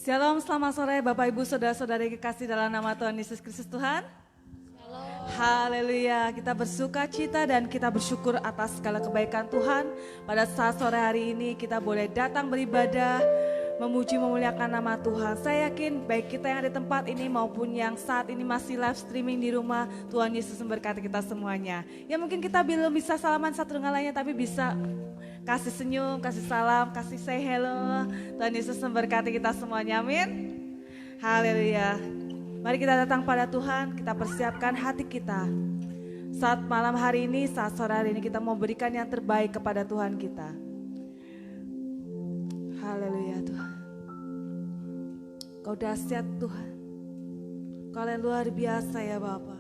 Shalom, selamat sore Bapak Ibu Saudara-saudari kekasih dalam nama Tuhan Yesus Kristus Tuhan. Haleluya, kita bersuka cita dan kita bersyukur atas segala kebaikan Tuhan. Pada saat sore hari ini kita boleh datang beribadah, memuji memuliakan nama Tuhan. Saya yakin baik kita yang ada di tempat ini maupun yang saat ini masih live streaming di rumah, Tuhan Yesus memberkati kita semuanya. Ya mungkin kita belum bisa salaman satu dengan lainnya, tapi bisa kasih senyum, kasih salam, kasih say hello. Tuhan Yesus memberkati kita semuanya, amin. Haleluya. Mari kita datang pada Tuhan, kita persiapkan hati kita. Saat malam hari ini, saat sore hari ini kita mau berikan yang terbaik kepada Tuhan kita. Haleluya Tuhan. Kau dahsyat Tuhan. Kau yang luar biasa ya Bapa.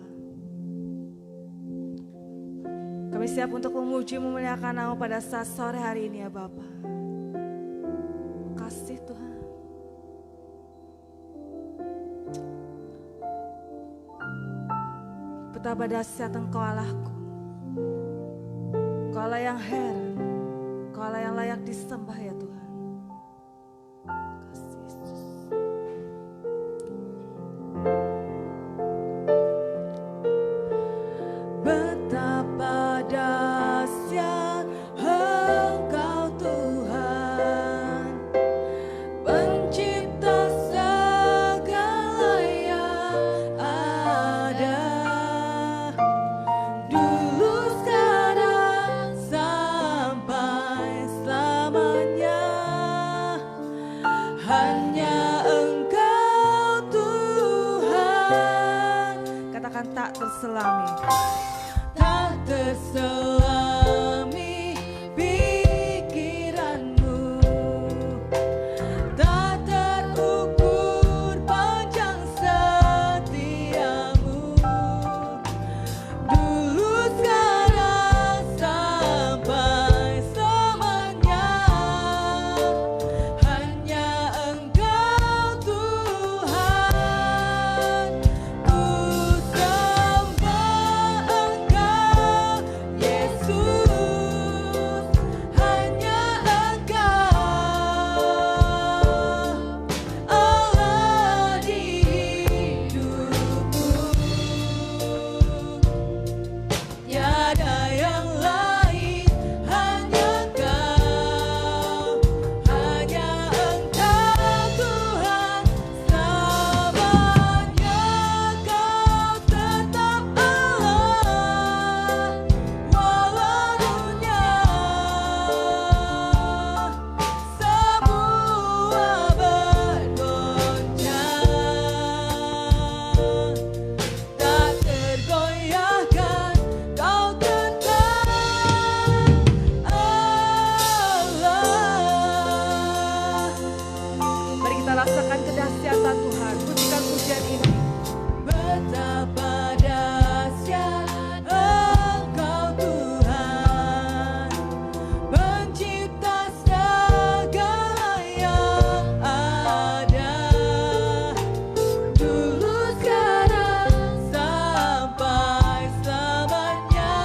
Kami siap untuk memuji memuliakan nama pada saat sore hari ini ya Bapa. Kasih Tuhan. Betapa dahsyat Engkau Allahku. Engkau Allah yang heran. Engkau Allah yang layak disembah ya Tuhan. Kasih Yesus. Betapa dahsyat Engkau Tuhan, pencipta segala yang ada, dulu sekarang sampai selamanya. Hanya Engkau Tuhan. Katakan tak terselami. Tak terselami pikiranmu, tak terukur panjang setiamu, dulu sekarang sampai selamanya. Hanya Engkau Tuhan, ku sembah Engkau Yesus. Hanya Engkau Allah di hidupku, tiada yang lain. Hanya Engkau, hanya Engkau Tuhan. Selamanya Kau tetap Allah, walau dunia semua bergoncang, tak tergoyahkan. Kau tetap Allah. Mari kita rasakan kedahsyatan Tuhan. Pujikan pujian ini. Betapa dahsyat Engkau Tuhan, pencipta segala yang ada, dulu sekarang sampai selamanya.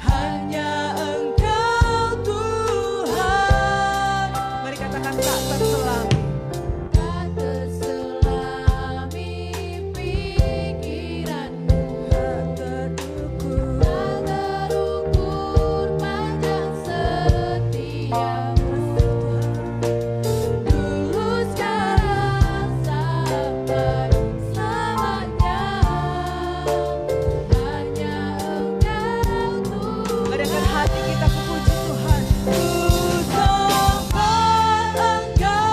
Hanya Engkau Tuhan. Mari katakan tak terselami. Tak terselami pikiranmu, tak terukur panjang setiamu, dulu sekarang sampai selamanya. Hanya Engkau Tuhan. Berikan hati kita puji Tuhan. Ku sembah Engkau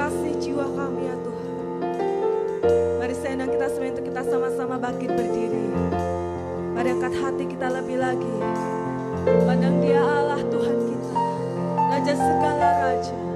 kasih jiwa kami ya Tuhan. Mari saya undang kita semua untuk kita sama-sama bangkit berdiri. Mari angkat hati kita lebih lagi. Pandang Dia Allah Tuhan kita, Raja segala raja.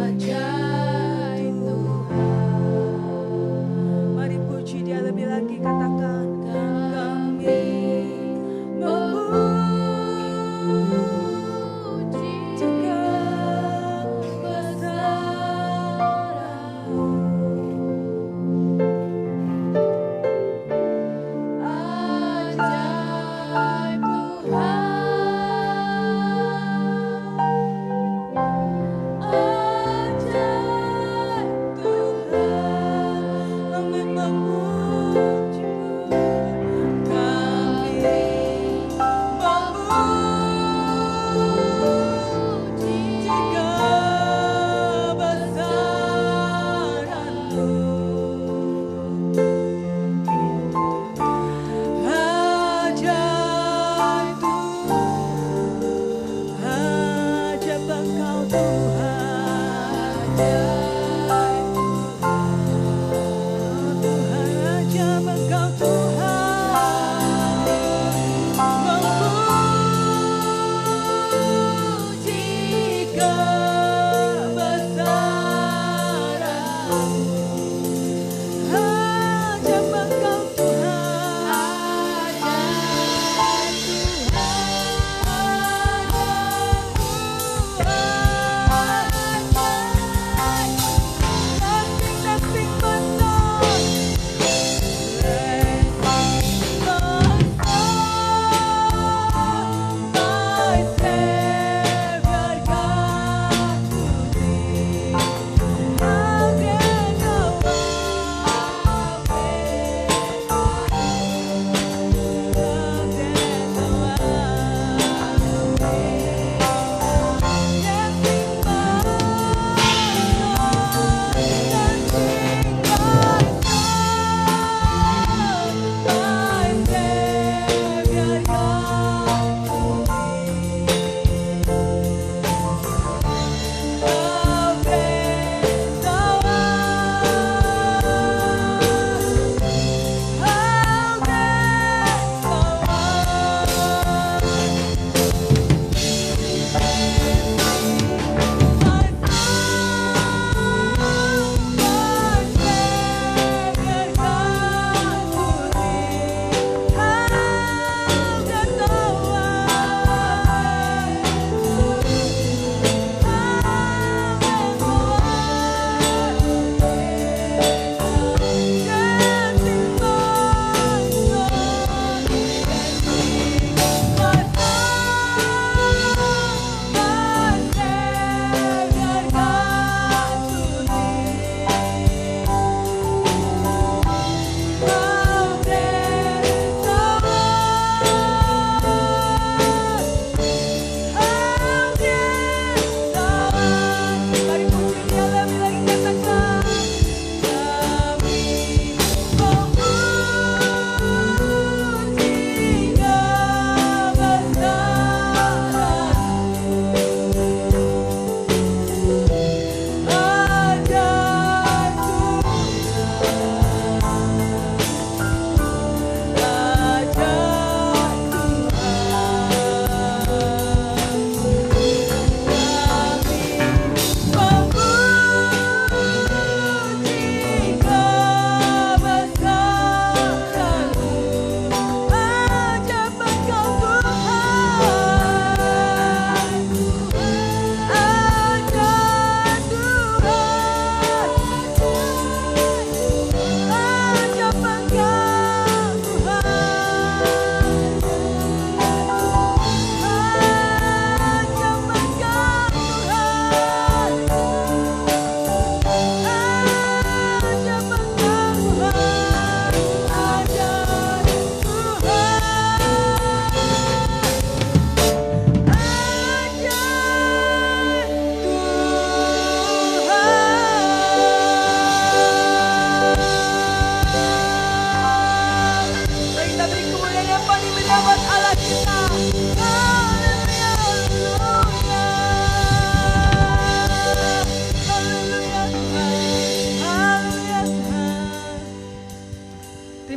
Ajaib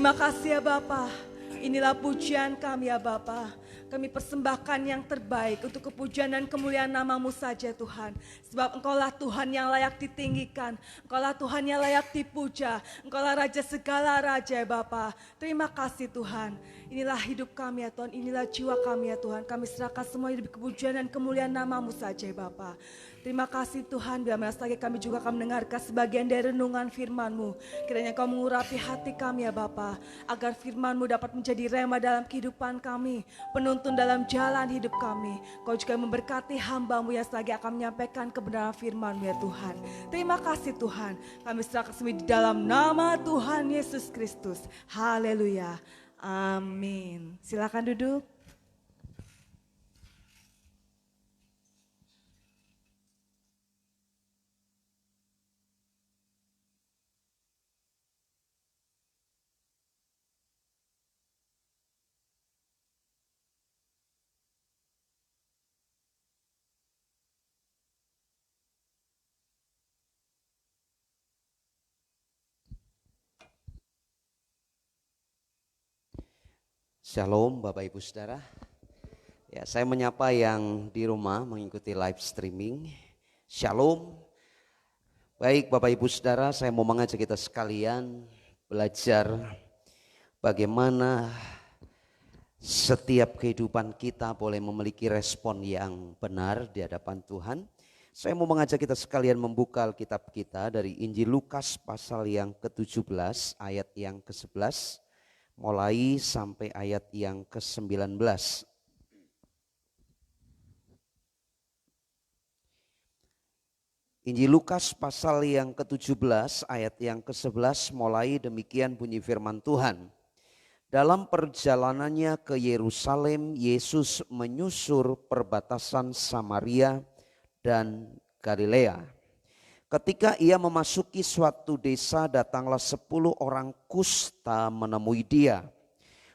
Terima kasih ya Bapa. Inilah pujian kami ya Bapa. Kami persembahkan yang terbaik untuk kepujian dan kemuliaan nama-Mu saja Tuhan. Sebab Engkaulah Tuhan yang layak ditinggikan. Engkaulah Tuhan yang layak dipuja. Engkaulah Raja segala Raja ya Bapa. Terima kasih Tuhan. Inilah hidup kami ya Tuhan. Inilah jiwa kami ya Tuhan. Kami serahkan semua hidup kepujian dan kemuliaan nama-Mu saja ya Bapa. Terima kasih Tuhan, bila mana lagi kami juga akan mendengarkan sebagian dari renungan firman-Mu. Kiranya Kau mengurapi hati kami ya Bapa, agar firman-Mu dapat menjadi rema dalam kehidupan kami, penuntun dalam jalan hidup kami. Kau juga memberkati hamba-Mu yang lagi akan menyampaikan kebenaran firman-Mu ya Tuhan. Terima kasih Tuhan, kami serahkan semua di dalam nama Tuhan Yesus Kristus. Haleluya, amin. Silakan duduk. Shalom Bapak Ibu Saudara. Ya, saya menyapa yang di rumah mengikuti live streaming. Shalom. Baik Bapak Ibu Saudara, saya mau mengajak kita sekalian belajar bagaimana setiap kehidupan kita boleh memiliki respon yang benar di hadapan Tuhan. Saya mau mengajak kita sekalian membuka Alkitab kita dari Injil Lukas pasal yang ke-17 ayat yang ke-11. Mulai sampai ayat yang ke-19. Injil Lukas pasal yang ke-17 ayat yang ke-11 mulai demikian bunyi firman Tuhan. Dalam perjalanannya ke Yerusalem, Yesus menyusur perbatasan Samaria dan Galilea. Ketika ia memasuki suatu desa, datanglah 10 orang kusta menemui dia.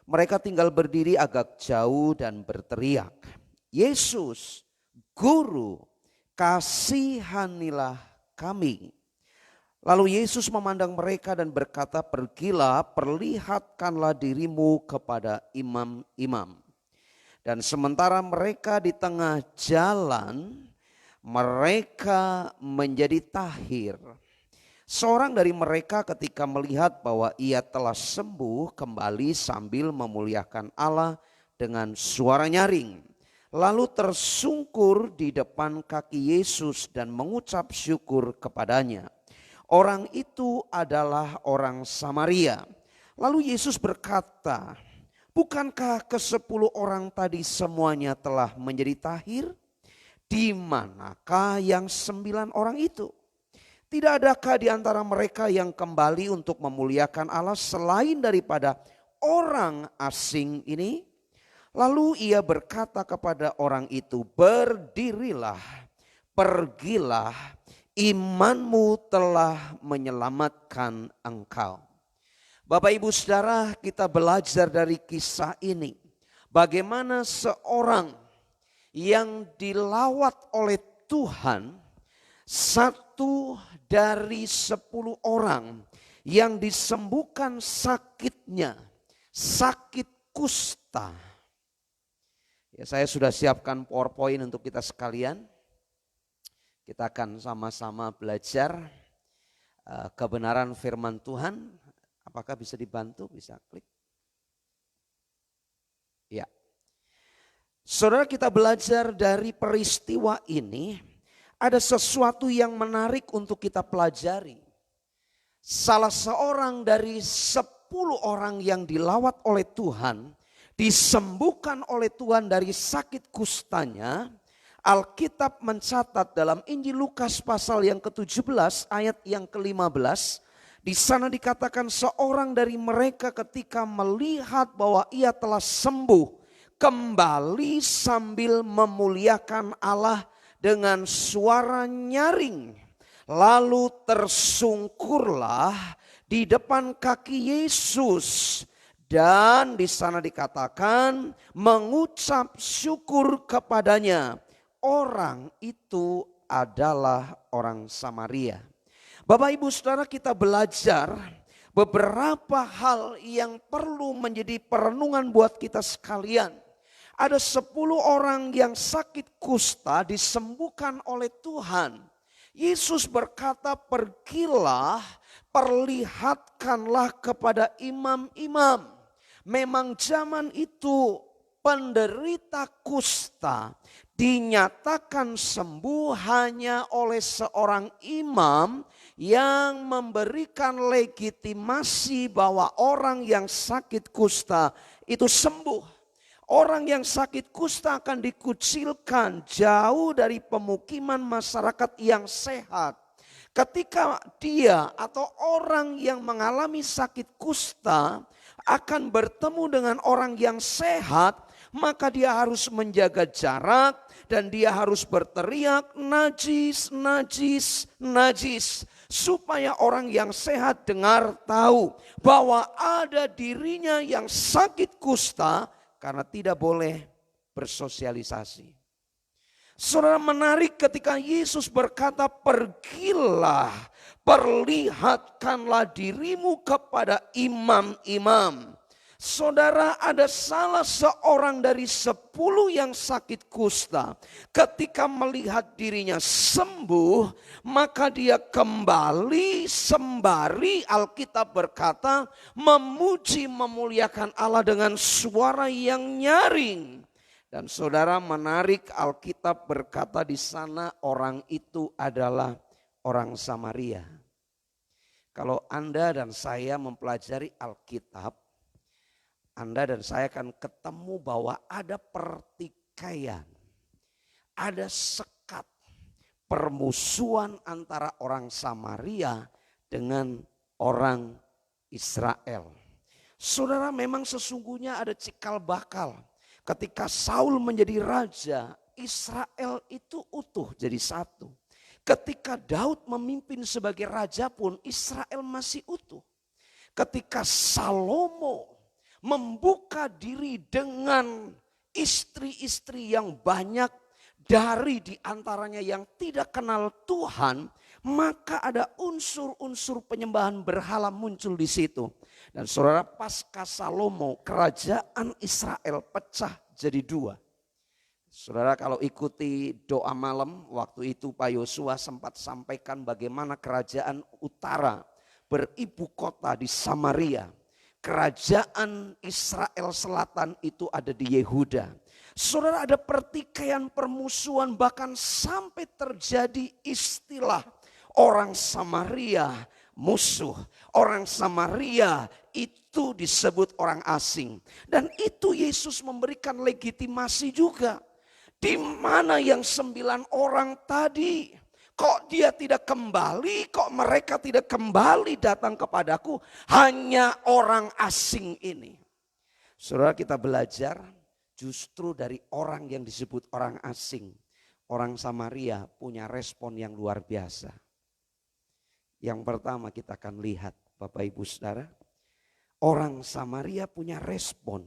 Mereka tinggal berdiri agak jauh dan berteriak, "Yesus, Guru, kasihanilah kami." Lalu Yesus memandang mereka dan berkata, "Pergilah, perlihatkanlah dirimu kepada imam-imam." Dan sementara mereka di tengah jalan, mereka menjadi tahir. Seorang dari mereka ketika melihat bahwa ia telah sembuh kembali sambil memuliakan Allah dengan suara nyaring. Lalu tersungkur di depan kaki Yesus dan mengucap syukur kepadanya. Orang itu adalah orang Samaria. Lalu Yesus berkata, "Bukankah ke-10 orang tadi semuanya telah menjadi tahir? Di manakah yang 9 orang itu? Tidak adakah di antara mereka yang kembali untuk memuliakan Allah selain daripada orang asing ini?" Lalu ia berkata kepada orang itu, "Berdirilah, pergilah, imanmu telah menyelamatkan engkau." Bapak Ibu Saudara, kita belajar dari kisah ini bagaimana seorang yang dilawat oleh Tuhan, satu dari 10 orang yang disembuhkan sakitnya, sakit kusta. Ya, saya sudah siapkan PowerPoint untuk kita sekalian. Kita akan sama-sama belajar kebenaran firman Tuhan. Apakah bisa dibantu? Bisa klik. Ya. Saudara, kita belajar dari peristiwa ini, ada sesuatu yang menarik untuk kita pelajari. Salah seorang dari 10 orang yang dilawat oleh Tuhan, disembuhkan oleh Tuhan dari sakit kustanya. Alkitab mencatat dalam Injil Lukas pasal yang ke-17 ayat yang ke-15. Di sana dikatakan seorang dari mereka ketika melihat bahwa ia telah sembuh, kembali sambil memuliakan Allah dengan suara nyaring. Lalu tersungkurlah di depan kaki Yesus. Dan di sana dikatakan mengucap syukur kepadanya. Orang itu adalah orang Samaria. Bapak Ibu Saudara, kita belajar beberapa hal yang perlu menjadi perenungan buat kita sekalian. Ada 10 orang yang sakit kusta disembuhkan oleh Tuhan. Yesus berkata, pergilah, perlihatkanlah kepada imam-imam. Memang zaman itu penderita kusta dinyatakan sembuh hanya oleh seorang imam yang memberikan legitimasi bahwa orang yang sakit kusta itu sembuh. Orang yang sakit kusta akan dikucilkan jauh dari pemukiman masyarakat yang sehat. Ketika dia atau orang yang mengalami sakit kusta akan bertemu dengan orang yang sehat, maka dia harus menjaga jarak dan dia harus berteriak najis, najis, najis. Supaya orang yang sehat dengar tahu bahwa ada dirinya yang sakit kusta karena tidak boleh bersosialisasi. Saudara, menarik ketika Yesus berkata, pergilah, perlihatkanlah dirimu kepada imam-imam. Saudara, ada salah seorang dari 10 yang sakit kusta. Ketika melihat dirinya sembuh, maka dia kembali sembari Alkitab berkata, memuji memuliakan Allah dengan suara yang nyaring. Dan saudara, menarik, Alkitab berkata di sana orang itu adalah orang Samaria. Kalau Anda dan saya mempelajari Alkitab, Anda dan saya akan ketemu bahwa ada pertikaian, ada sekat, permusuhan antara orang Samaria dengan orang Israel. Saudara, memang sesungguhnya ada cikal bakal. Ketika Saul menjadi raja, Israel itu utuh jadi satu. Ketika Daud memimpin sebagai raja pun Israel masih utuh. Ketika Salomo membuka diri dengan istri-istri yang banyak dari diantaranya yang tidak kenal Tuhan, maka ada unsur-unsur penyembahan berhala muncul di situ. Dan saudara, pasca Salomo, kerajaan Israel pecah jadi 2. Saudara, kalau ikuti doa malam, waktu itu Pak Yosua sempat sampaikan bagaimana kerajaan utara beribu kota di Samaria. Kerajaan Israel selatan itu ada di Yehuda. Saudara, ada pertikaian, permusuhan, bahkan sampai terjadi istilah orang Samaria musuh. Orang Samaria itu disebut orang asing. Dan itu Yesus memberikan legitimasi juga. Di mana yang 9 orang tadi? Kok dia tidak kembali, kok mereka tidak kembali datang kepadaku, hanya orang asing ini. Saudara, kita belajar justru dari orang yang disebut orang asing. Orang Samaria punya respon yang luar biasa. Yang pertama kita akan lihat, Bapak Ibu Saudara, orang Samaria punya respon.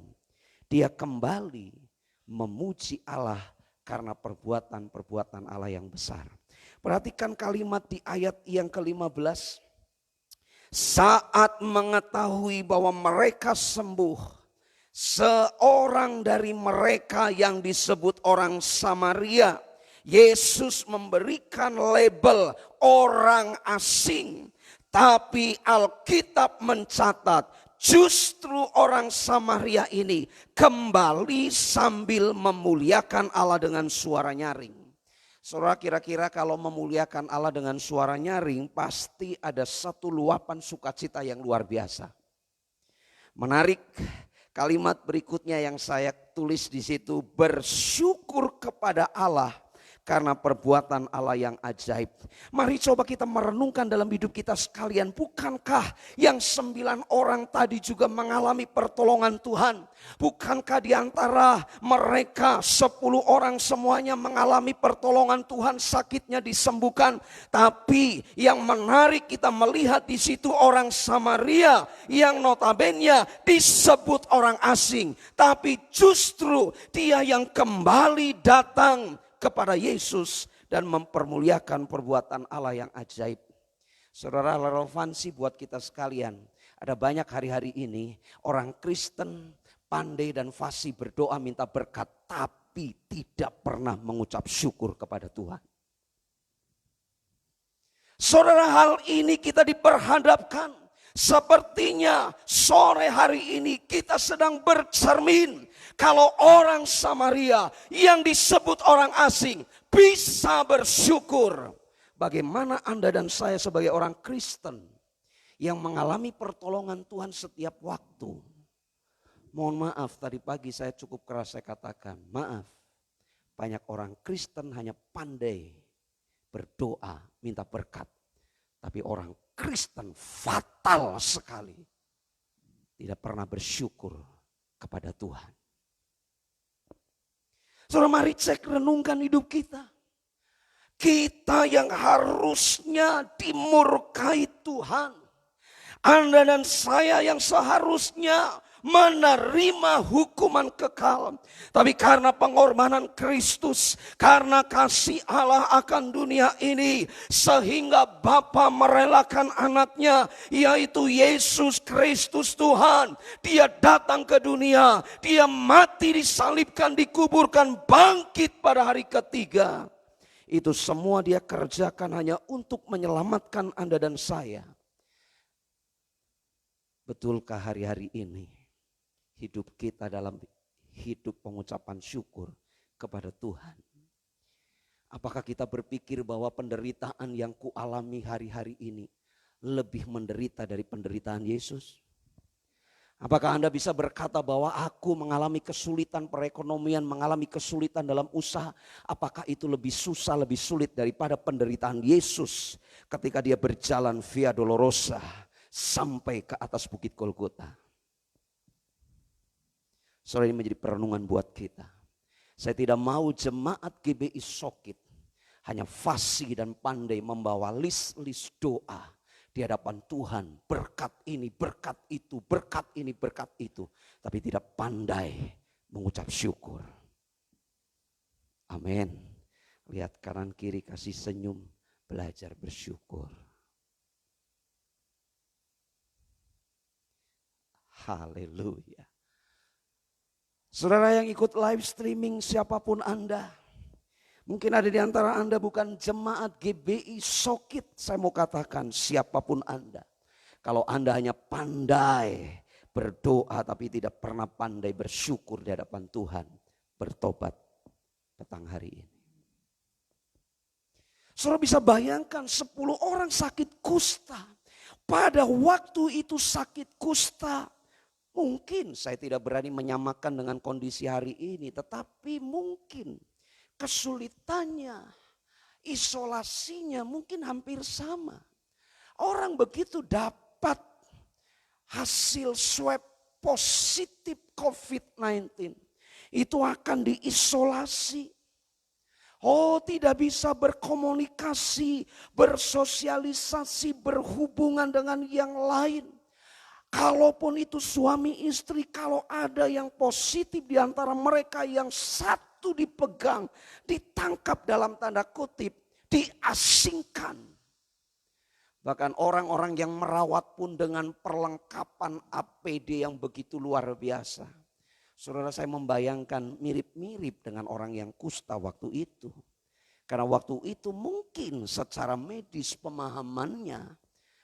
Dia kembali memuji Allah karena perbuatan-perbuatan Allah yang besar. Perhatikan kalimat di ayat yang ke-15. Saat mengetahui bahwa mereka sembuh, seorang dari mereka yang disebut orang Samaria, Yesus memberikan label orang asing. Tapi Alkitab mencatat justru orang Samaria ini kembali sambil memuliakan Allah dengan suara nyaring. Saudara, kira-kira kalau memuliakan Allah dengan suara nyaring pasti ada satu luapan sukacita yang luar biasa. Menarik, kalimat berikutnya yang saya tulis di situ, bersyukur kepada Allah karena perbuatan Allah yang ajaib. Mari coba kita merenungkan dalam hidup kita sekalian. Bukankah yang 9 orang tadi juga mengalami pertolongan Tuhan? Bukankah di antara mereka 10 orang semuanya mengalami pertolongan Tuhan, sakitnya disembuhkan? Tapi yang menarik kita melihat di situ orang Samaria yang notabene disebut orang asing. Tapi justru dia yang kembali datang kepada Yesus dan mempermuliakan perbuatan Allah yang ajaib. Saudara, relevansi buat kita sekalian. Ada banyak hari-hari ini orang Kristen pandai dan fasih berdoa minta berkat, tapi tidak pernah mengucap syukur kepada Tuhan. Saudara, hal ini kita diperhadapkan. Sepertinya sore hari ini kita sedang bercermin kalau orang Samaria yang disebut orang asing bisa bersyukur. Bagaimana Anda dan saya sebagai orang Kristen yang mengalami pertolongan Tuhan setiap waktu. Mohon maaf, tadi pagi saya cukup keras saya katakan, maaf. Banyak orang Kristen hanya pandai berdoa, minta berkat. Tapi orang Kristen fatal sekali. Tidak pernah bersyukur kepada Tuhan. Saudara, mari cek renungkan hidup kita. Kita yang harusnya dimurkai Tuhan. Anda dan saya yang seharusnya menerima hukuman kekal. Tapi karena pengorbanan Kristus, karena kasih Allah akan dunia ini, sehingga Bapa merelakan anaknya, yaitu Yesus Kristus Tuhan. Dia datang ke dunia, dia mati, disalibkan, dikuburkan, bangkit pada hari ketiga. Itu semua dia kerjakan hanya untuk menyelamatkan Anda dan saya. Betulkah hari-hari ini hidup kita dalam hidup pengucapan syukur kepada Tuhan? Apakah kita berpikir bahwa penderitaan yang kualami hari-hari ini lebih menderita dari penderitaan Yesus? Apakah Anda bisa berkata bahwa aku mengalami kesulitan perekonomian, mengalami kesulitan dalam usaha? Apakah itu lebih susah, lebih sulit daripada penderitaan Yesus ketika dia berjalan via Dolorosa sampai ke atas bukit Golgota? Saudara, ini menjadi perenungan buat kita. Saya tidak mau jemaat GBI Sokit hanya fasih dan pandai membawa list-list doa di hadapan Tuhan. Berkat ini, berkat itu, berkat ini, berkat itu. Tapi tidak pandai mengucap syukur. Amin. Lihat kanan kiri, kasih senyum, belajar bersyukur. Haleluya. Saudara yang ikut live streaming, siapapun Anda. Mungkin ada di antara Anda bukan jemaat GBI Sokit. Saya mau katakan siapapun Anda. Kalau Anda hanya pandai berdoa tapi tidak pernah pandai bersyukur di hadapan Tuhan. Bertobat petang hari ini. Saudara bisa bayangkan 10 orang sakit kusta. Pada waktu itu sakit kusta. Mungkin saya tidak berani menyamakan dengan kondisi hari ini. Tetapi mungkin kesulitannya, isolasinya mungkin hampir sama. Orang begitu dapat hasil swab positif COVID-19. Itu akan diisolasi. Oh, tidak bisa berkomunikasi, bersosialisasi, berhubungan dengan yang lain. Kalaupun itu suami istri, kalau ada yang positif di antara mereka, yang satu dipegang, ditangkap dalam tanda kutip, diasingkan. Bahkan orang-orang yang merawat pun dengan perlengkapan APD yang begitu luar biasa. Saudara, saya membayangkan mirip-mirip dengan orang yang kusta waktu itu. Karena waktu itu mungkin secara medis pemahamannya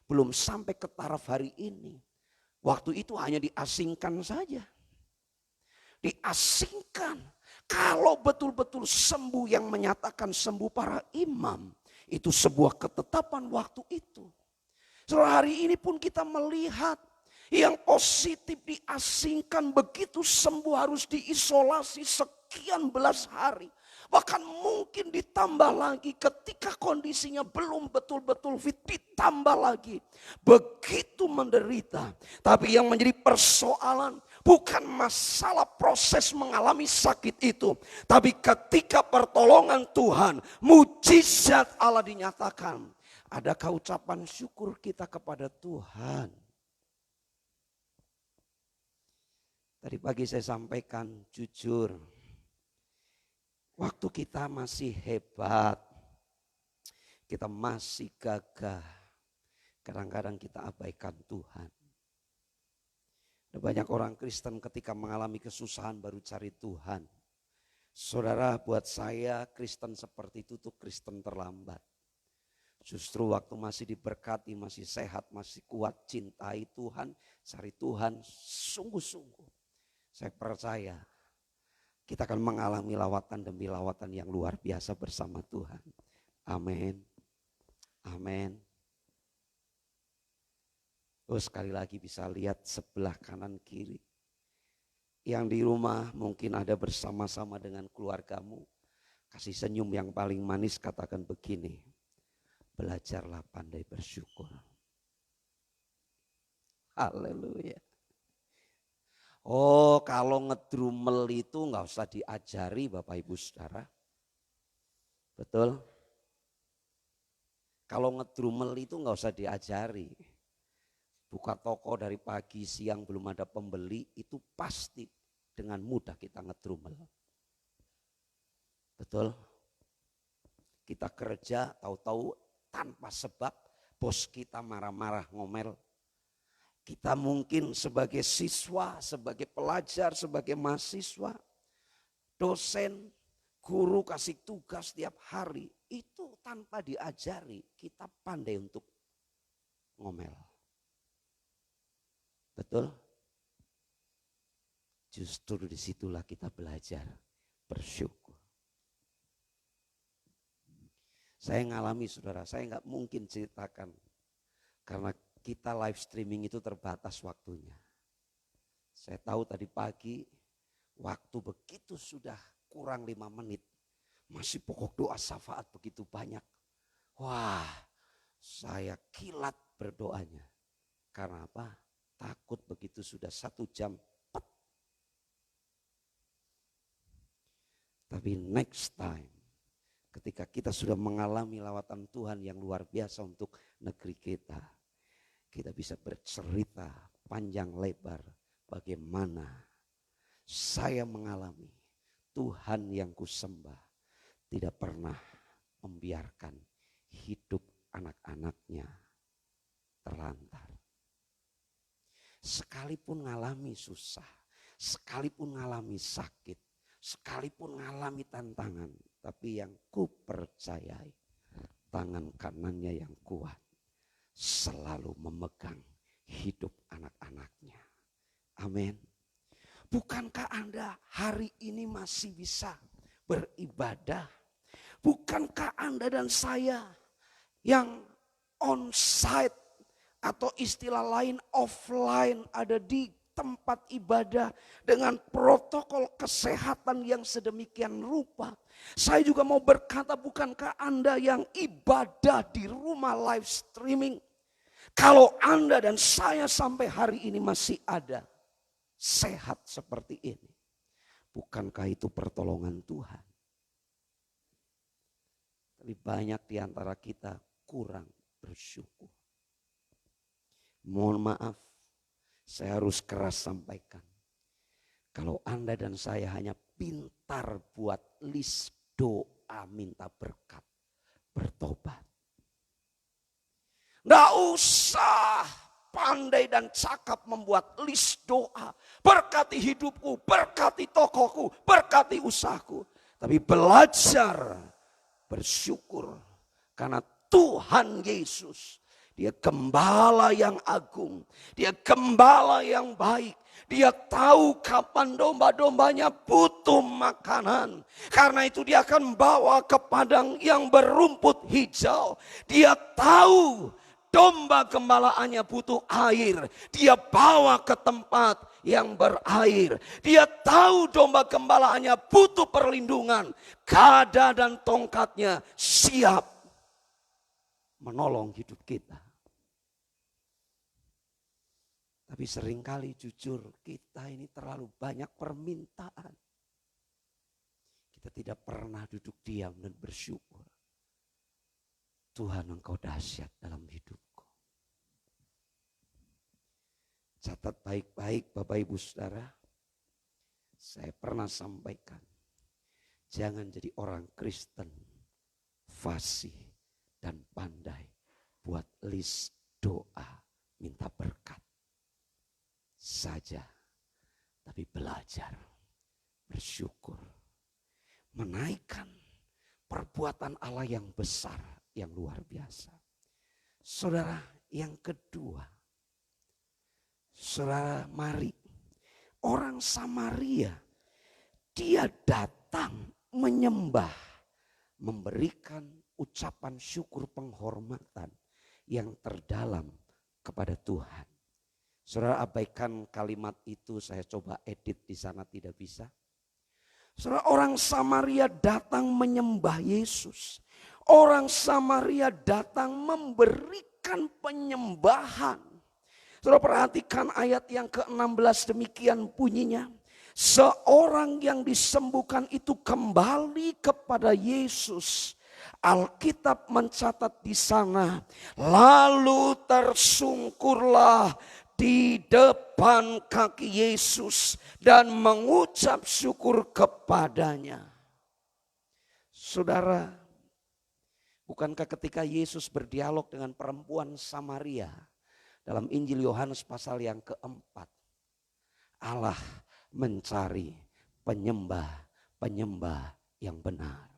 belum sampai ke taraf hari ini. Waktu itu hanya diasingkan saja. Diasingkan. Kalau betul-betul sembuh, yang menyatakan sembuh para imam. Itu sebuah ketetapan waktu itu. Saudara, hari ini pun kita melihat yang positif diasingkan, begitu sembuh harus diisolasi sekian belas hari. Bahkan mungkin ditambah lagi ketika kondisinya belum betul-betul fit, ditambah lagi. Begitu menderita. Tapi yang menjadi persoalan bukan masalah proses mengalami sakit itu. Tapi ketika pertolongan Tuhan, mujizat Allah dinyatakan. Adakah ucapan syukur kita kepada Tuhan? Tadi pagi saya sampaikan jujur. Waktu kita masih hebat, kita masih gagah, kadang-kadang kita abaikan Tuhan. Ada banyak orang Kristen ketika mengalami kesusahan baru cari Tuhan. Saudara, buat saya Kristen seperti itu tuh Kristen terlambat. Justru waktu masih diberkati, masih sehat, masih kuat, cintai Tuhan, cari Tuhan sungguh-sungguh. Saya percaya kita akan mengalami lawatan demi lawatan yang luar biasa bersama Tuhan. Amin. Amin. Oh, sekali lagi bisa lihat sebelah kanan kiri. Yang di rumah mungkin ada bersama-sama dengan keluargamu. Kasih senyum yang paling manis, katakan begini. Belajarlah pandai bersyukur. Haleluya. Oh, kalau ngedrumel itu nggak usah diajari Bapak Ibu Saudara. Betul? Kalau ngedrumel itu nggak usah diajari. Buka toko dari pagi siang belum ada pembeli, itu pasti dengan mudah kita ngedrumel. Betul? Kita kerja tahu-tahu tanpa sebab bos kita marah-marah ngomel. Kita mungkin sebagai siswa, sebagai pelajar, sebagai mahasiswa, dosen, guru kasih tugas tiap hari. Itu tanpa diajari kita pandai untuk ngomel. Betul? Justru disitulah kita belajar bersyukur. Saya ngalami saudara, saya nggak mungkin ceritakan. Karena kita live streaming itu terbatas waktunya. Saya tahu tadi pagi waktu begitu sudah kurang 5 menit. Masih pokok doa syafaat begitu banyak. Wah, saya kilat berdoanya. Karena apa? Takut begitu sudah 1 jam. Tapi next time, ketika kita sudah mengalami lawatan Tuhan yang luar biasa untuk negeri kita, kita bisa bercerita panjang lebar bagaimana saya mengalami Tuhan yang kusembah tidak pernah membiarkan hidup anak-anaknya terlantar. Sekalipun ngalami susah, sekalipun ngalami sakit, sekalipun ngalami tantangan, tapi yang ku percayai tangan kanannya yang kuat selalu memegang hidup anak-anaknya. Amin. Bukankah Anda hari ini masih bisa beribadah? Bukankah Anda dan saya yang on-site atau istilah lain offline ada di tempat ibadah dengan protokol kesehatan yang sedemikian rupa. Saya juga mau berkata, bukankah Anda yang ibadah di rumah live streaming? Kalau Anda dan saya sampai hari ini masih ada sehat seperti ini, bukankah itu pertolongan Tuhan? Tapi banyak di antara kita kurang bersyukur. Mohon maaf, saya harus keras sampaikan. Kalau Anda dan saya hanya pintar buat list doa minta berkat, bertobat. Nggak usah pandai dan cakap membuat list doa. Berkati hidupku, berkati tokoku, berkati usahaku. Tapi belajar bersyukur karena Tuhan Yesus, Dia gembala yang agung, Dia gembala yang baik. Dia tahu kapan domba-dombanya butuh makanan. Karena itu dia akan bawa ke padang yang berumput hijau. Dia tahu domba gembalaannya butuh air. Dia bawa ke tempat yang berair. Dia tahu domba gembalaannya butuh perlindungan. Gada dan tongkatnya siap menolong hidup kita. Tapi seringkali jujur kita ini terlalu banyak permintaan. Kita tidak pernah duduk diam dan bersyukur. Tuhan, Engkau dahsyat dalam hidupku. Catat baik-baik Bapak Ibu Saudara. Saya pernah sampaikan. Jangan jadi orang Kristen fasih dan pandai buat list doa minta berkat. saja, tapi belajar bersyukur, menaikkan perbuatan Allah yang besar, yang luar biasa. Saudara, yang kedua, saudara, mari, orang Samaria, dia datang menyembah, memberikan ucapan syukur penghormatan yang terdalam kepada Tuhan. Saudara, abaikan kalimat itu, saya coba edit di sana, tidak bisa. Saudara, orang Samaria datang menyembah Yesus. Orang Samaria datang memberikan penyembahan. Saudara, perhatikan ayat yang ke-16, demikian bunyinya. Seorang yang disembuhkan itu kembali kepada Yesus. Alkitab mencatat di sana, lalu tersungkurlah di depan kaki Yesus dan mengucap syukur kepadanya. Saudara, bukankah ketika Yesus berdialog dengan perempuan Samaria dalam Injil Yohanes pasal yang keempat, Allah mencari penyembah-penyembah yang benar.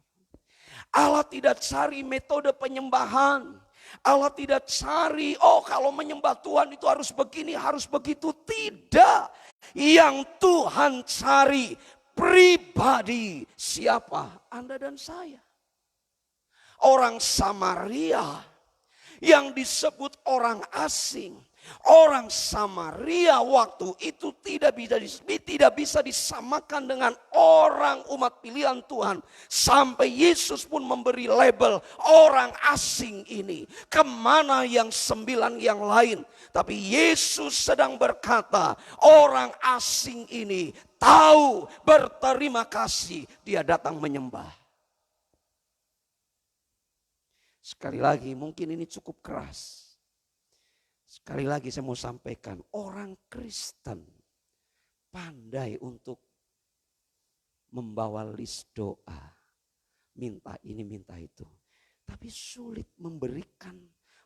Allah tidak cari metode penyembahan. Allah tidak cari, kalau menyembah Tuhan itu harus begini, harus begitu. Tidak. Yang Tuhan cari pribadi. Siapa? Anda dan saya. Orang Samaria yang disebut orang asing. Orang Samaria waktu itu tidak bisa disamakan dengan orang umat pilihan Tuhan. Sampai Yesus pun memberi label orang asing ini. Kemana yang 9 yang lain? Tapi Yesus sedang berkata, orang asing ini tahu berterima kasih, dia datang menyembah. Sekali lagi, mungkin ini cukup keras. Sekali lagi saya mau sampaikan, orang Kristen pandai untuk membawa list doa. Minta ini, minta itu. Tapi sulit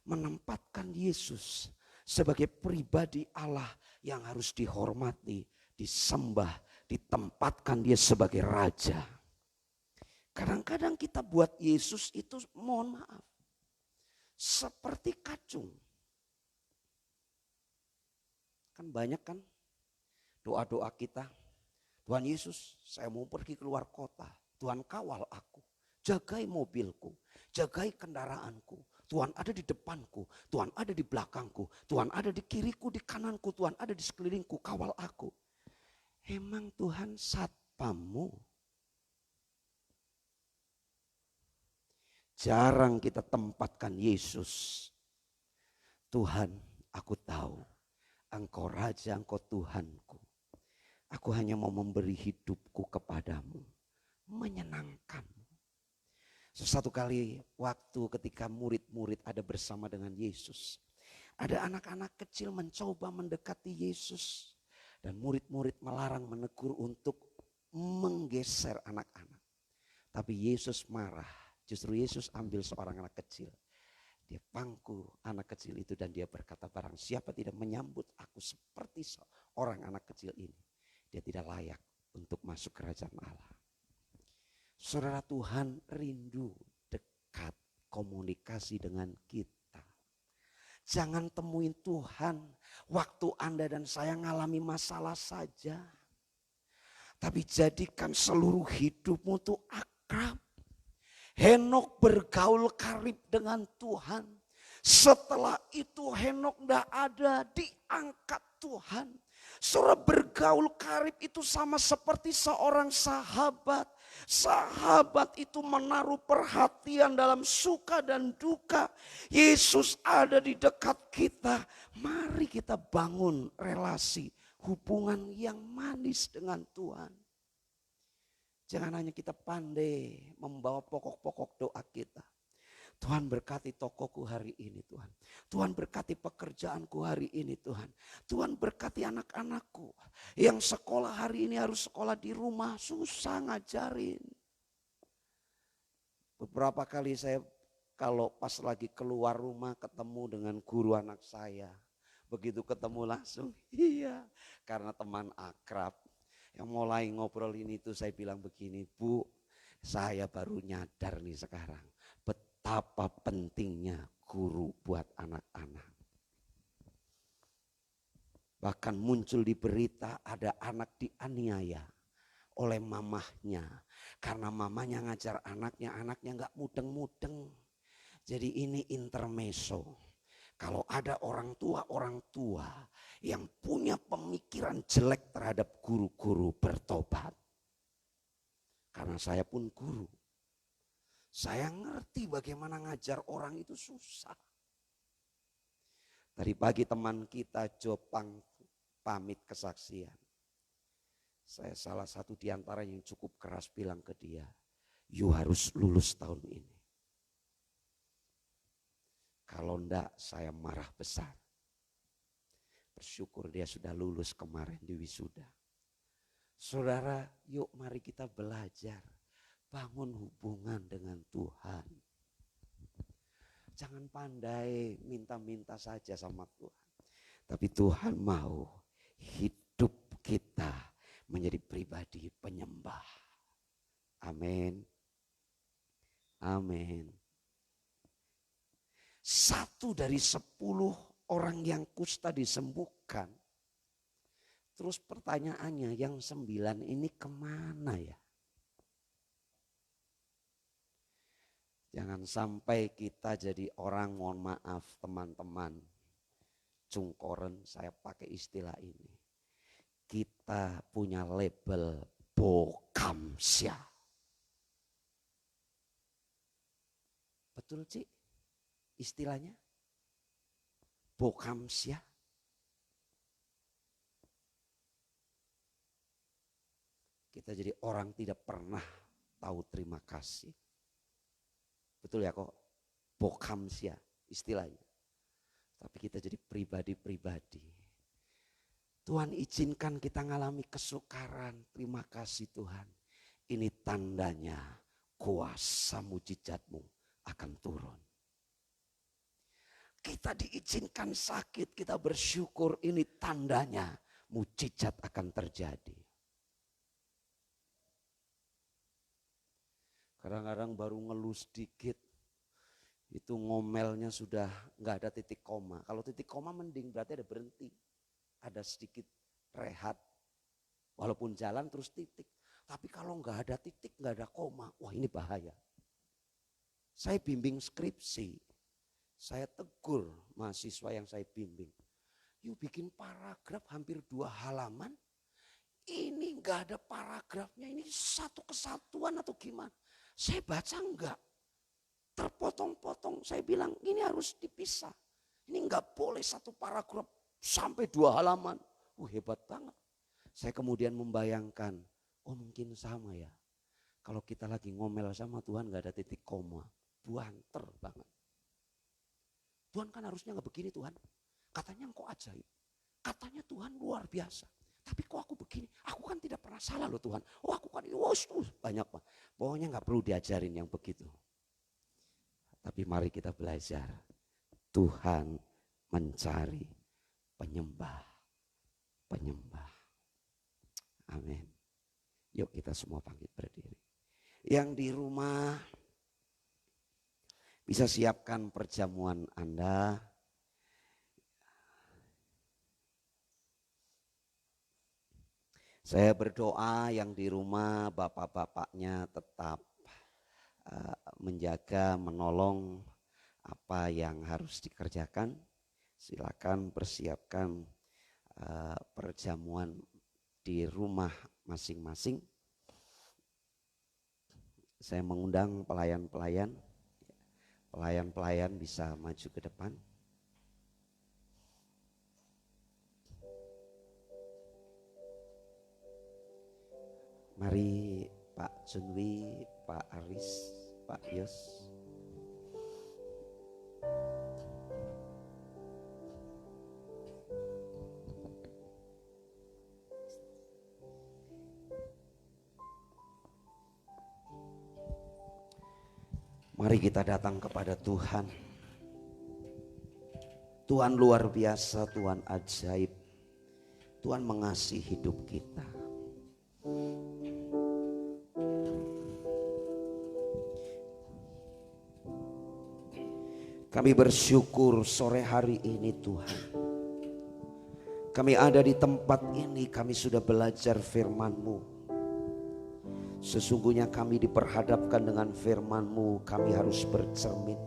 menempatkan Yesus sebagai pribadi Allah yang harus dihormati, disembah, ditempatkan dia sebagai raja. Kadang-kadang kita buat Yesus itu, mohon maaf, seperti kacung. Kan banyak kan doa-doa kita. Tuhan Yesus, saya mau pergi keluar kota. Tuhan kawal aku. Jagai mobilku. Jagai kendaraanku. Tuhan ada di depanku. Tuhan ada di belakangku. Tuhan ada di kiriku, di kananku. Tuhan ada di sekelilingku. Kawal aku. Emang Tuhan satpammu? Jarang kita tempatkan Yesus. Tuhan, aku tahu. Engkau Raja, Engkau Tuhanku. Aku hanya mau memberi hidupku kepadamu. Menyenangkanmu. Sesuatu kali waktu ketika murid-murid ada bersama dengan Yesus. Ada anak-anak kecil mencoba mendekati Yesus. Dan murid-murid melarang, menegur untuk menggeser anak-anak. Tapi Yesus marah. Justru Yesus ambil seorang anak kecil. Dia pangku anak kecil itu dan dia berkata, barang siapa tidak menyambut aku seperti seorang anak kecil ini, dia tidak layak untuk masuk kerajaan Allah. Saudara, Tuhan rindu dekat komunikasi dengan kita. Jangan temuin Tuhan waktu Anda dan saya ngalami masalah saja. Tapi jadikan seluruh hidupmu tuh akrab. Henok bergaul karib dengan Tuhan. Setelah itu Henok tidak ada, diangkat Tuhan. Saudara, bergaul karib itu sama seperti seorang sahabat. Sahabat itu menaruh perhatian dalam suka dan duka. Yesus ada di dekat kita. Mari kita bangun relasi, hubungan yang manis dengan Tuhan. Jangan hanya kita pandai membawa pokok-pokok doa kita. Tuhan berkati tokoku hari ini Tuhan. Tuhan berkati pekerjaanku hari ini Tuhan. Tuhan berkati anak-anakku yang sekolah hari ini harus sekolah di rumah, susah ngajarin. Beberapa kali saya kalau pas lagi keluar rumah ketemu dengan guru anak saya. Begitu ketemu langsung, iya. Karena teman akrab yang mulai ngobrolin itu, saya bilang begini, Bu, saya baru nyadar nih sekarang betapa pentingnya guru buat anak-anak. Bahkan muncul di berita ada anak dianiaya oleh mamahnya. Karena mamanya ngajar anaknya gak mudeng-mudeng. Jadi ini intermezzo. Kalau ada orang tua yang punya pemikiran jelek terhadap guru-guru, bertobat. Karena saya pun guru. Saya ngerti bagaimana ngajar orang itu susah. Tadi pagi teman kita Jopang pamit kesaksian. Saya salah satu di antara yang cukup keras bilang ke dia, you harus lulus tahun ini. Kalau enggak saya marah besar. Bersyukur dia sudah lulus kemarin di wisuda. Saudara, yuk mari kita belajar. Bangun hubungan dengan Tuhan. Jangan pandai minta-minta saja sama Tuhan. Tapi Tuhan mau hidup kita menjadi pribadi penyembah. Amin. Amin. 1 dari 10 orang yang kusta disembuhkan. Terus pertanyaannya, yang 9 ini kemana ya? Jangan sampai kita jadi orang, mohon maaf teman-teman, cungkoren, saya pakai istilah ini. Kita punya label bokamsya. Betul Cik istilahnya? Bokamsya. Kita jadi orang tidak pernah tahu terima kasih. Betul ya kok? Bokamsya istilahnya. Tapi kita jadi pribadi-pribadi. Tuhan izinkan kita ngalami kesukaran. Terima kasih Tuhan. Ini tandanya kuasa mujizatmu akan turun. Kita diizinkan sakit, kita bersyukur, ini tandanya mujizat akan terjadi. Kadang-kadang baru ngeluh sedikit, itu ngomelnya sudah nggak ada titik koma. Kalau titik koma mending, berarti ada berhenti. Ada sedikit rehat. Walaupun jalan terus titik. Tapi kalau nggak ada titik, nggak ada koma, wah ini bahaya. Saya bimbing skripsi. Saya tegur mahasiswa yang saya bimbing. Yuk bikin paragraf hampir 2 halaman. Ini nggak ada paragrafnya, ini satu kesatuan atau gimana. Saya baca enggak. Terpotong-potong, saya bilang ini harus dipisah. Ini nggak boleh satu paragraf sampai 2 halaman. Hebat banget. Saya kemudian membayangkan, oh mungkin sama ya. Kalau kita lagi ngomel sama Tuhan nggak ada titik koma. Buanter banget. Tuhan kan harusnya nggak begini Tuhan. Katanya engkau ajaib. Katanya Tuhan luar biasa. Tapi kok aku begini? Aku kan tidak pernah salah loh Tuhan. Oh aku kan banyak Pak. Pokoknya nggak perlu diajarin yang begitu. Tapi mari kita belajar. Tuhan mencari penyembah. Amin. Yuk kita semua bangkit berdiri. Yang di rumah bisa siapkan perjamuan Anda. Saya berdoa yang di rumah bapak-bapaknya tetap menjaga, menolong apa yang harus dikerjakan. Silakan persiapkan perjamuan di rumah masing-masing. Saya mengundang pelayan-pelayan. Pelayan-pelayan bisa maju ke depan. Mari Pak Junwi, Pak Aris, Pak Yos. Mari kita datang kepada Tuhan. Tuhan luar biasa, Tuhan ajaib. Tuhan mengasihi hidup kita. Kami bersyukur sore hari ini Tuhan. Kami ada di tempat ini, kami sudah belajar firman-Mu. Sesungguhnya kami diperhadapkan dengan firman-Mu, kami harus bercermin.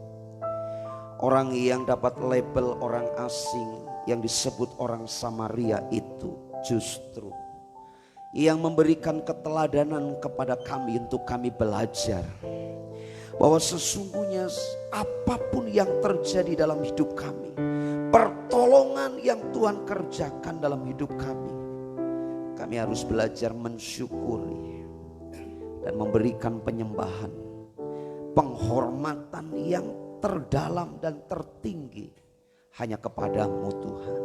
Orang yang dapat label orang asing, yang disebut orang Samaria itu justru yang memberikan keteladanan kepada kami untuk kami belajar bahwa sesungguhnya apapun yang terjadi dalam hidup kami, pertolongan yang Tuhan kerjakan dalam hidup kami harus belajar mensyukuri dan memberikan penyembahan, penghormatan yang terdalam dan tertinggi hanya kepadamu Tuhan.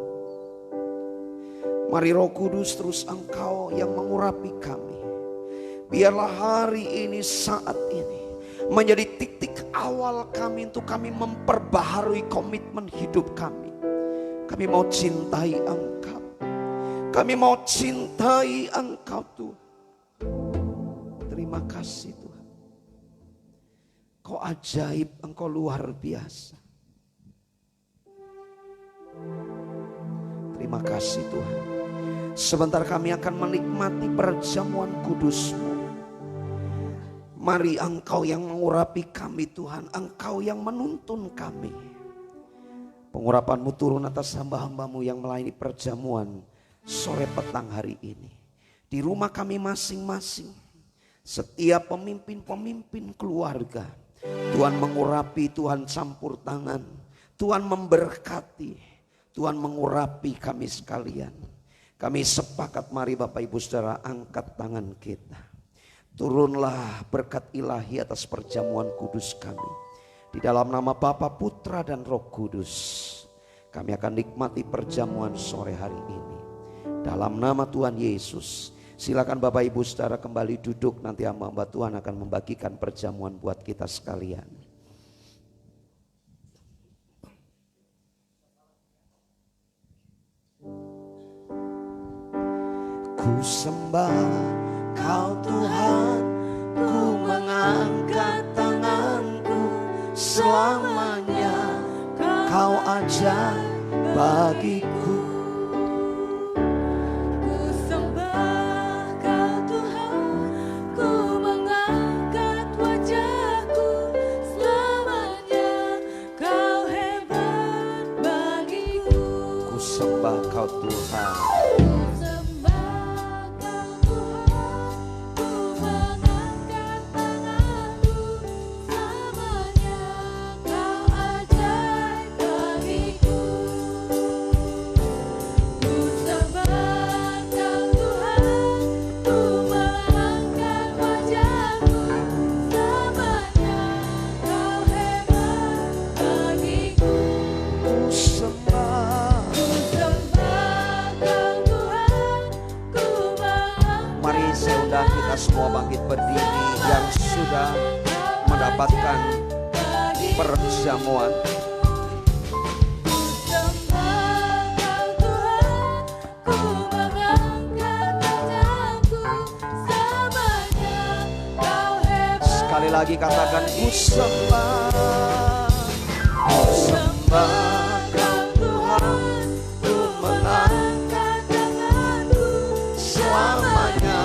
Mari Roh Kudus, terus Engkau yang mengurapi kami. Biarlah hari ini, saat ini menjadi titik awal kami untuk kami memperbaharui komitmen hidup kami. Kami mau cintai Engkau. Kami mau cintai Engkau Tuhan. Terima kasih Tuhan. Engkau ajaib, Engkau luar biasa. Terima kasih Tuhan. Sebentar kami akan menikmati perjamuan kudus-Mu. Mari Engkau yang mengurapi kami Tuhan, Engkau yang menuntun kami. Pengurapan-Mu turun atas hamba-hamba-Mu yang melayani perjamuan sore petang hari ini. Di rumah kami masing-masing, setiap pemimpin-pemimpin keluarga, Tuhan mengurapi, Tuhan campur tangan, Tuhan memberkati, Tuhan mengurapi kami sekalian. Kami sepakat, mari Bapak Ibu Saudara, angkat tangan kita. Turunlah berkat ilahi atas perjamuan kudus kami. Di dalam nama Bapa, Putra dan Roh Kudus, kami akan nikmati perjamuan sore hari ini. Dalam nama Tuhan Yesus, silakan Bapak Ibu Saudara kembali duduk. Nanti hamba-hamba Tuhan akan membagikan perjamuan buat kita sekalian. Ku sembah Kau Tuhan, ku mengangkat tanganku, selamanya Kau ajaib bagiku. Ku sembah Kau Tuhan, ku mengangkat wajahku, selamanya Kau hebat bagiku. Ku sembah Kau Tuhan. Semua bangkit berdiri yang sudah mendapatkan perjamuan. Sekali lagi katakan, ku sembah Kau Tuhan, ku mengangkat tanganku, selamanya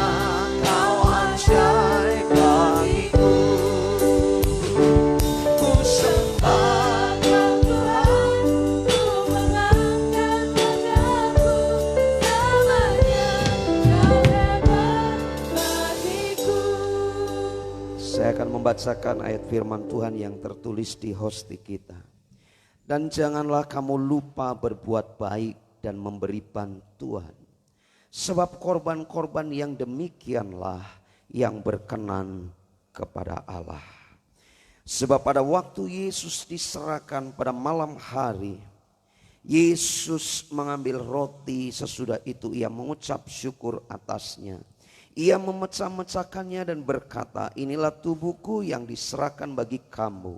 membacakan ayat firman Tuhan yang tertulis di hosti kita. Dan janganlah kamu lupa berbuat baik dan memberi bantuan, sebab korban-korban yang demikianlah yang berkenan kepada Allah. Sebab pada waktu Yesus diserahkan pada malam hari, Yesus mengambil roti, sesudah itu ia mengucap syukur atasnya. Ia memecah-mecahkannya dan berkata, inilah tubuhku yang diserahkan bagi kamu.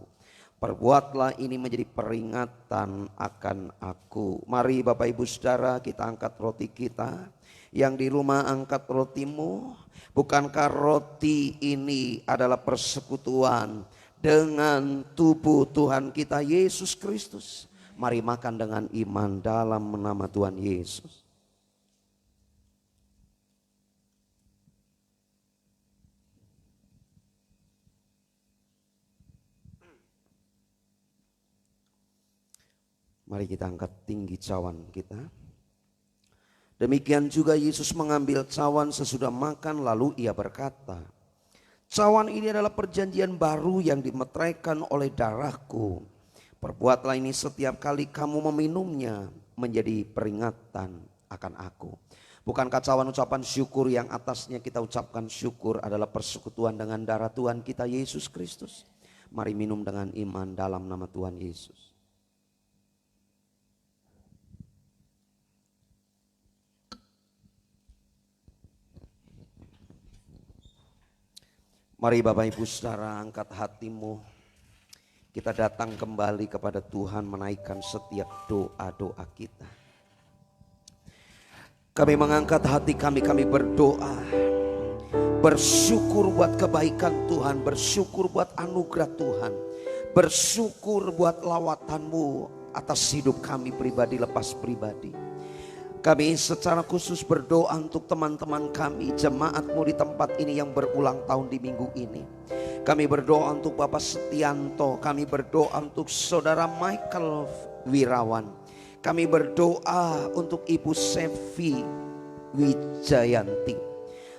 Perbuatlah ini menjadi peringatan akan aku. Mari Bapak Ibu Saudara, kita angkat roti kita. Yang di rumah angkat rotimu. Bukankah roti ini adalah persekutuan dengan tubuh Tuhan kita Yesus Kristus? Mari makan dengan iman dalam nama Tuhan Yesus. Mari kita angkat tinggi cawan kita. Demikian juga Yesus mengambil cawan sesudah makan, lalu ia berkata, cawan ini adalah perjanjian baru yang dimeteraikan oleh darahku. Perbuatlah ini setiap kali kamu meminumnya menjadi peringatan akan aku. Bukankah cawan ucapan syukur yang atasnya kita ucapkan syukur adalah persekutuan dengan darah Tuhan kita Yesus Kristus? Mari minum dengan iman dalam nama Tuhan Yesus. Mari Bapak Ibu Saudara, angkat hatimu. Kita datang kembali kepada Tuhan menaikkan setiap doa-doa kita. Kami mengangkat hati kami berdoa. Bersyukur buat kebaikan Tuhan, bersyukur buat anugerah Tuhan. Bersyukur buat lawatan-Mu atas hidup kami pribadi lepas pribadi. Kami secara khusus berdoa untuk teman-teman kami, jemaat-Mu di tempat ini yang berulang tahun di minggu ini. Kami berdoa untuk Bapak Setianto, kami berdoa untuk Saudara Michael Wirawan. Kami berdoa untuk Ibu Sevi Wijayanti.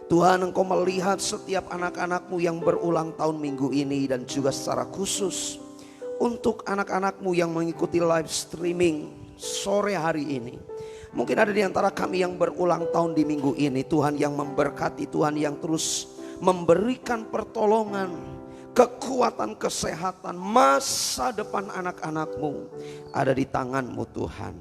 Tuhan, Engkau melihat setiap anak-anak-Mu yang berulang tahun minggu ini, dan juga secara khusus untuk anak-anak-Mu yang mengikuti live streaming sore hari ini. Mungkin ada di antara kami yang berulang tahun di minggu ini. Tuhan yang memberkati, Tuhan yang terus memberikan pertolongan, kekuatan, kesehatan. Masa depan anak-anak-Mu ada di tangan-Mu Tuhan.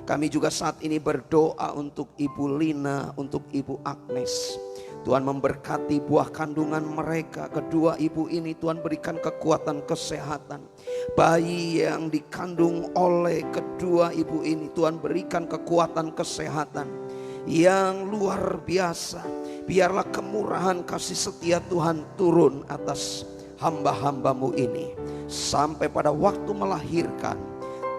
Kami juga saat ini berdoa untuk Ibu Lina, untuk Ibu Agnes. Tuhan memberkati buah kandungan mereka. Kedua ibu ini Tuhan berikan kekuatan, kesehatan. Bayi yang dikandung oleh kedua ibu ini Tuhan berikan kekuatan, kesehatan yang luar biasa. Biarlah kemurahan kasih setia Tuhan turun atas hamba-hamba-Mu ini. Sampai pada waktu melahirkan,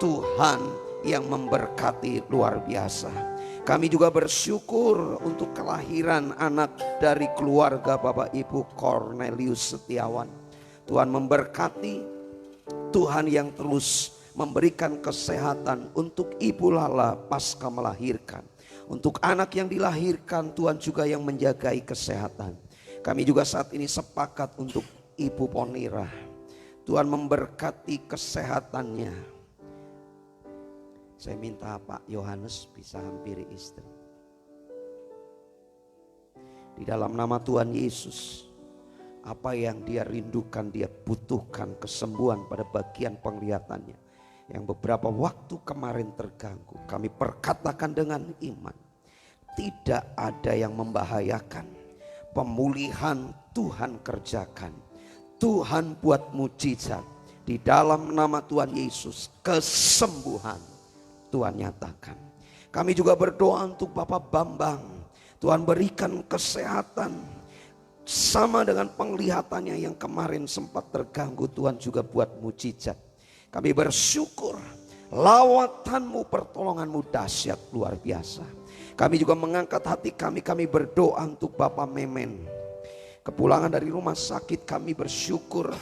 Tuhan yang memberkati luar biasa. Kami juga bersyukur untuk kelahiran anak dari keluarga Bapak Ibu Cornelius Setiawan. Tuhan memberkati, Tuhan yang terus memberikan kesehatan untuk Ibu Lala pasca melahirkan. Untuk anak yang dilahirkan, Tuhan juga yang menjagai kesehatan. Kami juga saat ini sepakat untuk Ibu Ponira. Tuhan memberkati kesehatannya. Saya minta Pak Yohanes bisa hampiri istri. Di dalam nama Tuhan Yesus, apa yang dia rindukan, dia butuhkan kesembuhan pada bagian penglihatannya yang beberapa waktu kemarin terganggu. Kami perkatakan dengan iman, tidak ada yang membahayakan. Pemulihan Tuhan kerjakan, Tuhan buat mujizat. Di dalam nama Tuhan Yesus, kesembuhan Tuhan nyatakan. Kami juga berdoa untuk Bapak Bambang. Tuhan berikan kesehatan. Sama dengan penglihatannya yang kemarin sempat terganggu, Tuhan juga buat mujizat. Kami bersyukur lawatan-Mu, pertolongan-Mu dahsyat luar biasa. Kami juga mengangkat hati kami berdoa untuk Bapak Memen. Kepulangan dari rumah sakit, kami bersyukur.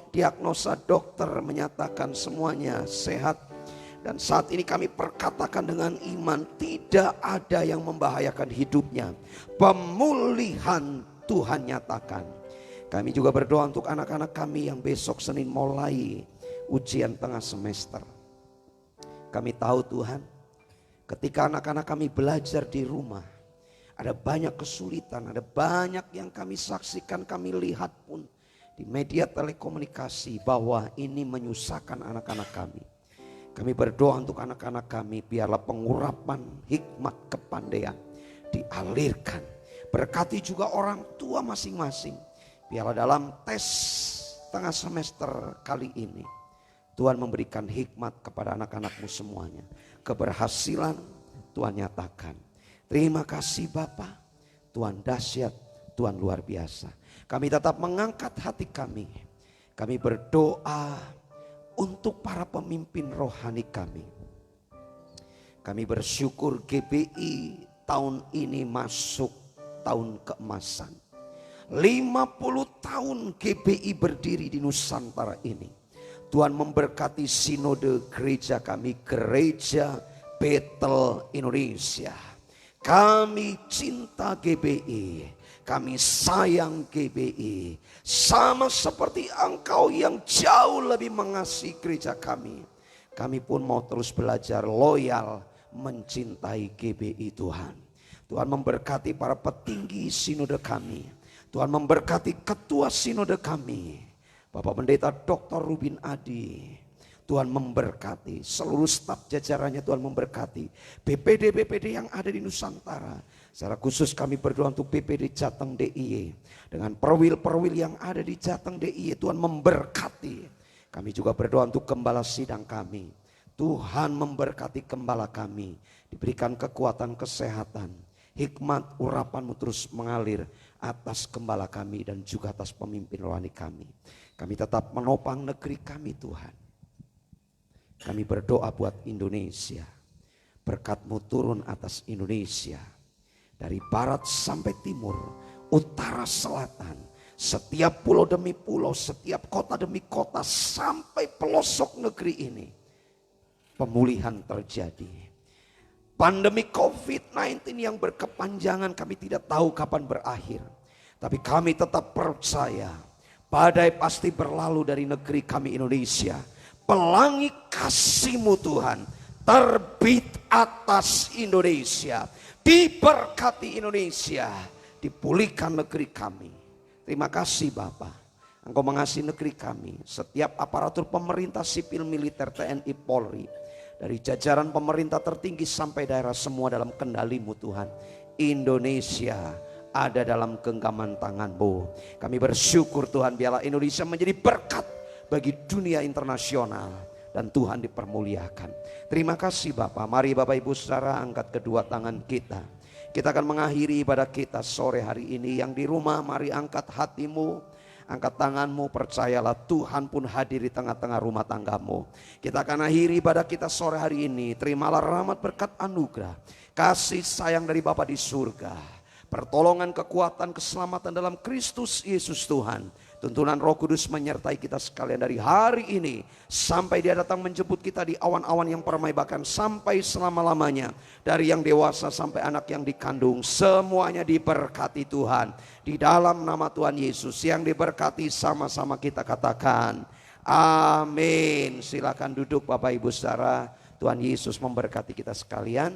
Diagnosa dokter menyatakan semuanya sehat. Dan saat ini kami perkatakan dengan iman, tidak ada yang membahayakan hidupnya. Pemulihan Tuhan nyatakan. Kami juga berdoa untuk anak-anak kami yang besok Senin mulai ujian tengah semester. Kami tahu Tuhan, ketika anak-anak kami belajar di rumah, ada banyak kesulitan, ada banyak yang kami saksikan, kami lihat pun di media telekomunikasi bahwa ini menyusahkan anak-anak kami. Kami berdoa untuk anak-anak kami, biarlah pengurapan hikmat kepandaian dialirkan. Berkati juga orang tua masing-masing. Biarlah dalam tes setengah semester kali ini, Tuhan memberikan hikmat kepada anak-anakmu semuanya. Keberhasilan Tuhan nyatakan. Terima kasih Bapa, Tuhan dahsyat, Tuhan luar biasa. Kami tetap mengangkat hati kami. Kami berdoa untuk para pemimpin rohani kami. Kami bersyukur GBI tahun ini masuk tahun keemasan. 50 tahun GBI berdiri di Nusantara ini. Tuhan memberkati sinode gereja kami, Gereja Betel Indonesia. Kami cinta GBI, kami sayang GBI. Sama seperti Engkau yang jauh lebih mengasihi gereja kami. Kami pun mau terus belajar loyal mencintai GBI Tuhan. Tuhan memberkati para petinggi sinode kami. Tuhan memberkati ketua sinode kami, Bapak Pendeta Dr. Rubin Adi. Tuhan memberkati seluruh staf jajarannya, Tuhan memberkati BPD-BPD yang ada di Nusantara. Secara khusus kami berdoa untuk BPD Jateng DIY. Dengan perwil-perwil yang ada di Jateng DIY, Tuhan memberkati. Kami juga berdoa untuk gembala sidang kami. Tuhan memberkati gembala kami, diberikan kekuatan kesehatan. Hikmat urapanmu terus mengalir atas gembala kami dan juga atas pemimpin rohani kami. Kami tetap menopang negeri kami Tuhan. Kami berdoa buat Indonesia. Berkat-Mu turun atas Indonesia. Dari barat sampai timur, utara selatan. Setiap pulau demi pulau, setiap kota demi kota sampai pelosok negeri ini. Pemulihan terjadi. Pandemi COVID-19 yang berkepanjangan kami tidak tahu kapan berakhir. Tapi kami tetap percaya badai pasti berlalu dari negeri kami Indonesia. Pelangi kasih-Mu Tuhan terbit atas Indonesia. Diberkati Indonesia, dipulihkan negeri kami. Terima kasih Bapa. Engkau mengasihi negeri kami. Setiap aparatur pemerintah sipil militer TNI Polri. Dari jajaran pemerintah tertinggi sampai daerah semua dalam kendali-Mu Tuhan. Indonesia ada dalam genggaman tangan-Mu. Kami bersyukur Tuhan, biarlah Indonesia menjadi berkat bagi dunia internasional. Dan Tuhan dipermuliakan. Terima kasih Bapak. Mari Bapak Ibu Saudara angkat kedua tangan kita. Kita akan mengakhiri ibadah kita sore hari ini. Yang di rumah mari angkat hatimu. Angkat tanganmu, percayalah Tuhan pun hadir di tengah-tengah rumah tanggamu. Kita akan akhiri ibadah kita sore hari ini. Terimalah rahmat berkat anugerah, kasih sayang dari Bapa di surga, pertolongan, kekuatan, keselamatan dalam Kristus Yesus Tuhan. Tuntunan Roh Kudus menyertai kita sekalian dari hari ini sampai Dia datang menjemput kita di awan-awan yang permai, bahkan sampai selama-lamanya. Dari yang dewasa sampai anak yang dikandung, semuanya diberkati Tuhan. Di dalam nama Tuhan Yesus yang diberkati, sama-sama kita katakan amin. Silakan duduk Bapak Ibu Saudara. Tuhan Yesus memberkati kita sekalian.